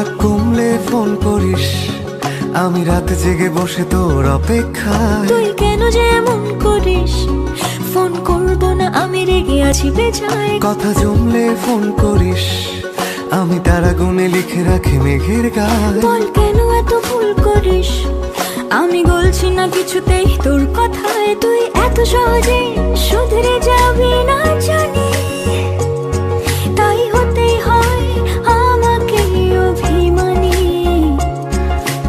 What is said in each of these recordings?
রাগ কমলে ফোন করিস, আমি রাত জেগে বসে তোর অপেক্ষায়। তুই কেন যে এমন করিস? ফোন করবো না আমি রেগে আছি বেজায়। কথা জমলে ফোন করিস, আমি তারা গুনে লিখে রাখি মেঘের গায়। বল কেন এত ভুল করিস? আমি বলছি না কিছুতেই তোর কথায়। তুই এত সহজে শুধরে যাবি না জানি, তাই হতেই হয় আমাকে অভিমানী।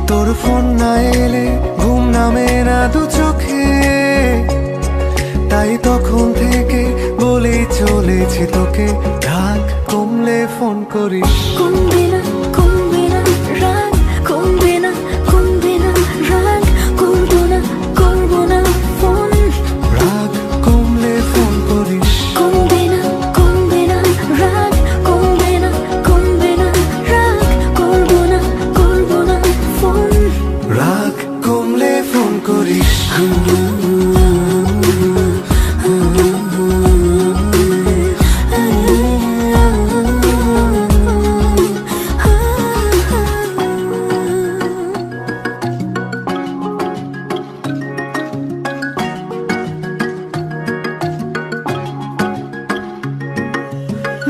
তোর ফোন না এলে ঘুম নামে না দু চোখে, তাই তখন থেকে বলেই চলেছি তোকে, রাগ কমলে ফোন করিস। কমবে না কমবে না রাগ, কমবে না কমবে না রাগ, করবো না করবো না ফোন। রাগ কমলে ফোন করিস। কমবে না কমবে না রাগ, কমবে না কমবে না রাগ, করবো না করবো না ফোন। রাগ কমলে ফোন করিস।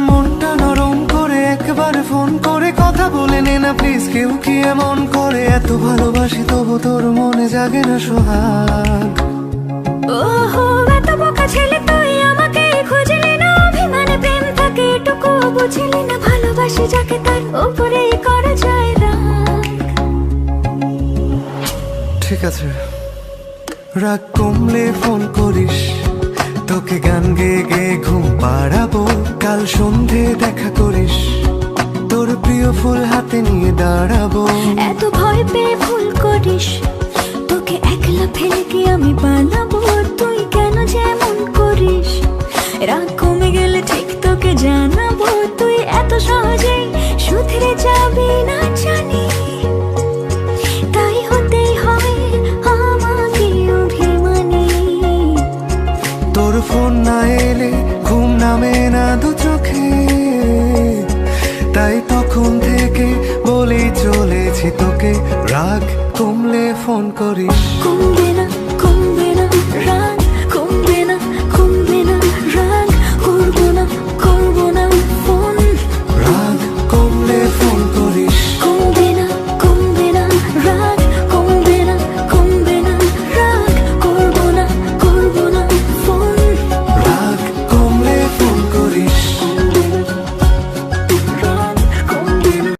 মনটা নরম করে একবার ফোন করে কথা বলে নে না প্লিজ। কেউ কি এমন করে? এত ভালোবাসি তবু তোর মনে জাগে না সোহাগ। ওহো এত বোকা ছেলে তুই, আমাকে খুঁজলি না অভিমানে প্রেম থাকে এটুকু বুঝলি না। ভালোবাসি যাকে তার উপরেই করা যায় রাগ। ঠিক আছে, রাগ কমলে ফোন করিস, তোকে গান গেয়ে গেয়ে ঘুম পাড়াবো। কাল সন্ধে দেখা করিস, তোর প্রিয় ফুল হাতে নিয়ে দাঁড়াবো। এত ভয় পেয়ে ভুল করিস, তোকে একলা ফেলে কি আমি পালাবো? তুই কেন যেমন করিস? রাগ কমে গেলে ঠিক তোকে জানাবো। তুই এত সহজে শুধরে যাবি না জানি, তাই হতেই হয় আমাকে অভিমানী। তোর ফোন না এলে ঘুম নামে না দু চোখে, তাই তখন থেকে বলেই চলেছি তোকে, রাগ কমলে ফোন করিস। কমবে